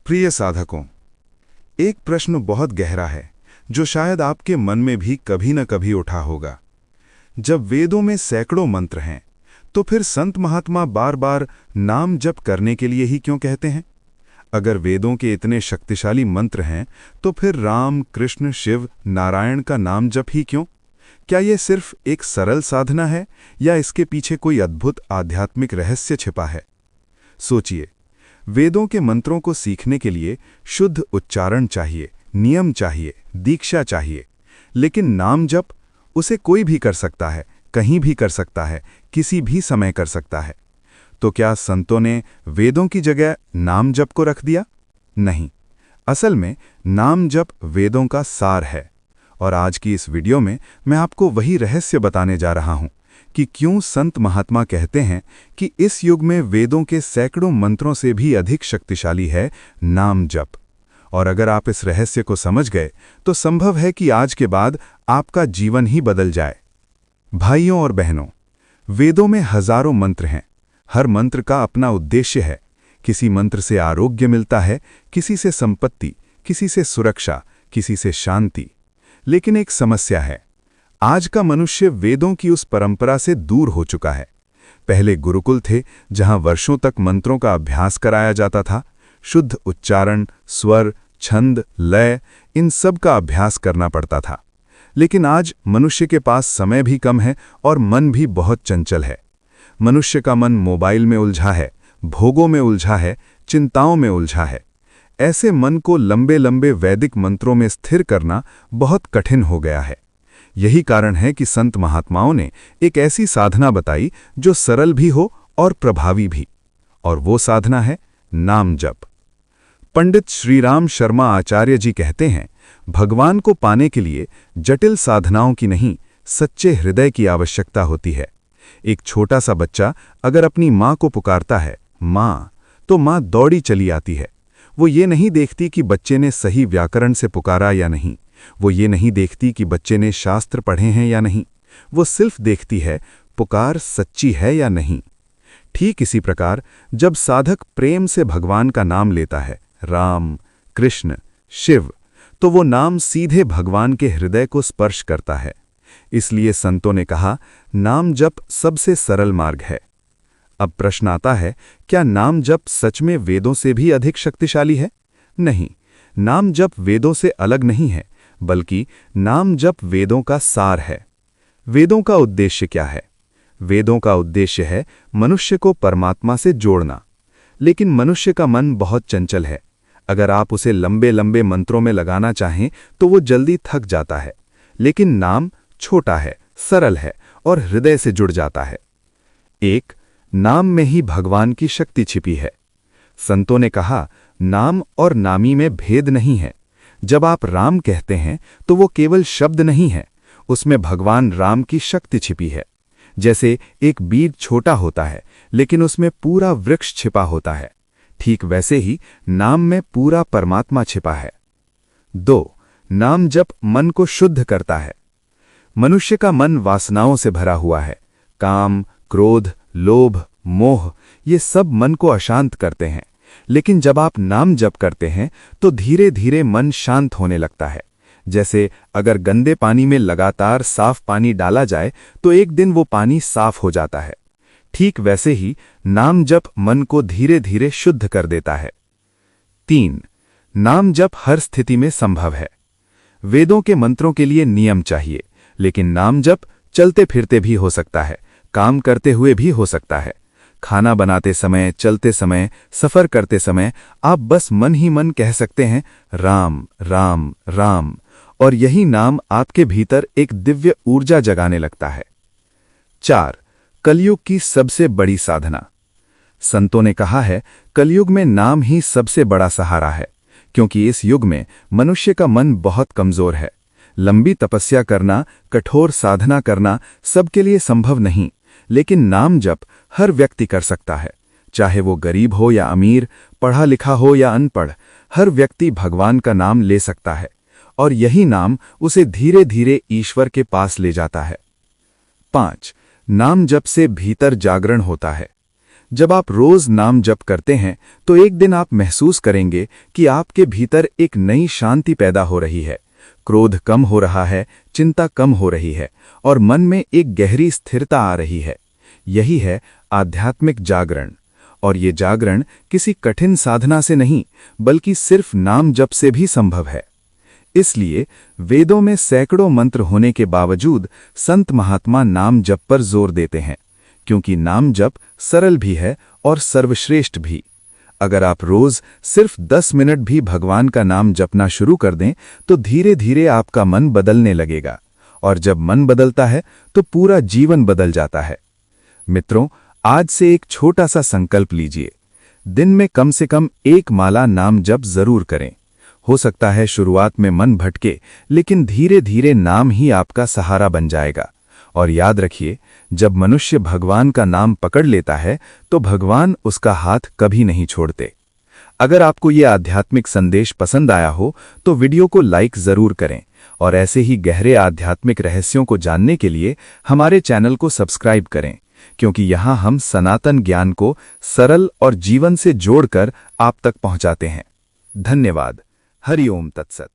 प्रिय साधकों, एक प्रश्न बहुत गहरा है जो शायद आपके मन में भी कभी न कभी उठा होगा। जब वेदों में सैकड़ों मंत्र हैं, तो फिर संत महात्मा बार बार नाम जप करने के लिए ही क्यों कहते हैं? अगर वेदों के इतने शक्तिशाली मंत्र हैं, तो फिर राम, कृष्ण, शिव, नारायण का नाम जप ही क्यों? क्या यह सिर्फ एक सरल साधना है या इसके पीछे कोई अद्भुत आध्यात्मिक रहस्य छिपा है? सोचिए, वेदों के मंत्रों को सीखने के लिए शुद्ध उच्चारण चाहिए, नियम चाहिए, दीक्षा चाहिए। लेकिन नाम जप, उसे कोई भी कर सकता है, कहीं भी कर सकता है, किसी भी समय कर सकता है। तो क्या संतों ने वेदों की जगह नाम जप को रख दिया? नहीं, असल में नाम जप वेदों का सार है। और आज की इस वीडियो में मैं आपको वही रहस्य बताने जा रहा हूं कि क्यों संत महात्मा कहते हैं कि इस युग में वेदों के सैकड़ों मंत्रों से भी अधिक शक्तिशाली है नाम जप। और अगर आप इस रहस्य को समझ गए तो संभव है कि आज के बाद आपका जीवन ही बदल जाए। भाइयों और बहनों, वेदों में हजारों मंत्र हैं। हर मंत्र का अपना उद्देश्य है। किसी मंत्र से आरोग्य मिलता है, किसी से संपत्ति, किसी से सुरक्षा, किसी से शांति। लेकिन एक समस्या है, आज का मनुष्य वेदों की उस परंपरा से दूर हो चुका है। पहले गुरुकुल थे जहां वर्षों तक मंत्रों का अभ्यास कराया जाता था। शुद्ध उच्चारण, स्वर, छंद, लय, इन सब का अभ्यास करना पड़ता था। लेकिन आज मनुष्य के पास समय भी कम है और मन भी बहुत चंचल है। मनुष्य का मन मोबाइल में उलझा है, भोगों में उलझा है, चिंताओं में उलझा है। ऐसे मन को लंबे लंबे वैदिक मंत्रों में स्थिर करना बहुत कठिन हो गया है। यही कारण है कि संत महात्माओं ने एक ऐसी साधना बताई जो सरल भी हो और प्रभावी भी। और वो साधना है नाम जप। पंडित श्रीराम शर्मा आचार्य जी कहते हैं, भगवान को पाने के लिए जटिल साधनाओं की नहीं, सच्चे हृदय की आवश्यकता होती है। एक छोटा सा बच्चा अगर अपनी माँ को पुकारता है माँ, तो माँ दौड़ी चली आती है। वो ये नहीं देखती कि बच्चे ने सही व्याकरण से पुकारा या नहीं। वो ये नहीं देखती कि बच्चे ने शास्त्र पढ़े हैं या नहीं। वो सिर्फ देखती है पुकार सच्ची है या नहीं। ठीक इसी प्रकार जब साधक प्रेम से भगवान का नाम लेता है, राम, कृष्ण, शिव, तो वो नाम सीधे भगवान के हृदय को स्पर्श करता है। इसलिए संतों ने कहा, नाम जप सबसे सरल मार्ग है। अब प्रश्न आता है, क्या नाम जप सच में वेदों से भी अधिक शक्तिशाली है? नहीं, नाम जप वेदों से अलग नहीं है, बल्कि नाम जप वेदों का सार है। वेदों का उद्देश्य क्या है? वेदों का उद्देश्य है मनुष्य को परमात्मा से जोड़ना। लेकिन मनुष्य का मन बहुत चंचल है। अगर आप उसे लंबे लंबे मंत्रों में लगाना चाहें तो वो जल्दी थक जाता है। लेकिन नाम छोटा है, सरल है और हृदय से जुड़ जाता है। एक, नाम में ही भगवान की शक्ति छिपी है। संतों ने कहा, नाम और नामी में भेद नहीं है। जब आप राम कहते हैं तो वो केवल शब्द नहीं है, उसमें भगवान राम की शक्ति छिपी है। जैसे एक बीज छोटा होता है लेकिन उसमें पूरा वृक्ष छिपा होता है, ठीक वैसे ही नाम में पूरा परमात्मा छिपा है। 2, नाम जप मन को शुद्ध करता है। मनुष्य का मन वासनाओं से भरा हुआ है। काम, क्रोध, लोभ, मोह, ये सब मन को अशांत करते हैं। लेकिन जब आप नाम जप करते हैं तो धीरे धीरे मन शांत होने लगता है। जैसे अगर गंदे पानी में लगातार साफ पानी डाला जाए तो एक दिन वो पानी साफ हो जाता है। ठीक वैसे ही नाम जप मन को धीरे धीरे शुद्ध कर देता है। 3, नाम जप हर स्थिति में संभव है। वेदों के मंत्रों के लिए नियम चाहिए, लेकिन नाम जप चलते फिरते भी हो सकता है, काम करते हुए भी हो सकता है। खाना बनाते समय, चलते समय, सफर करते समय आप बस मन ही मन कह सकते हैं राम राम राम, और यही नाम आपके भीतर एक दिव्य ऊर्जा जगाने लगता है। 4, कलयुग की सबसे बड़ी साधना। संतों ने कहा है, कलयुग में नाम ही सबसे बड़ा सहारा है, क्योंकि इस युग में मनुष्य का मन बहुत कमजोर है। लंबी तपस्या करना, कठोर साधना करना सबके लिए संभव नहीं, लेकिन नाम जप हर व्यक्ति कर सकता है। चाहे वो गरीब हो या अमीर, पढ़ा लिखा हो या अनपढ़, हर व्यक्ति भगवान का नाम ले सकता है और यही नाम उसे धीरे धीरे ईश्वर के पास ले जाता है। 5, नाम जप से भीतर जागरण होता है। जब आप रोज नाम जप करते हैं तो एक दिन आप महसूस करेंगे कि आपके भीतर एक नई शांति पैदा हो रही है, क्रोध कम हो रहा है, चिंता कम हो रही है और मन में एक गहरी स्थिरता आ रही है। यही है आध्यात्मिक जागरण। और ये जागरण किसी कठिन साधना से नहीं, बल्कि सिर्फ नाम जप से भी संभव है। इसलिए वेदों में सैकड़ों मंत्र होने के बावजूद संत महात्मा नाम जप पर जोर देते हैं, क्योंकि नाम जप सरल भी है और सर्वश्रेष्ठ भी। अगर आप रोज सिर्फ 10 मिनट भी भगवान का नाम जपना शुरू कर दें तो धीरे धीरे आपका मन बदलने लगेगा, और जब मन बदलता है तो पूरा जीवन बदल जाता है। मित्रों, आज से एक छोटा सा संकल्प लीजिए। दिन में कम से कम एक माला नाम जप जरूर करें। हो सकता है शुरुआत में मन भटके, लेकिन धीरे धीरे नाम ही आपका सहारा बन जाएगा। और याद रखिए, जब मनुष्य भगवान का नाम पकड़ लेता है तो भगवान उसका हाथ कभी नहीं छोड़ते। अगर आपको ये आध्यात्मिक संदेश पसंद आया हो तो वीडियो को लाइक जरूर करें, और ऐसे ही गहरे आध्यात्मिक रहस्यों को जानने के लिए हमारे चैनल को सब्सक्राइब करें, क्योंकि यहाँ हम सनातन ज्ञान को सरल और जीवन से जोड़कर आप तक पहुँचाते हैं। धन्यवाद। हरि ओम तत्सत।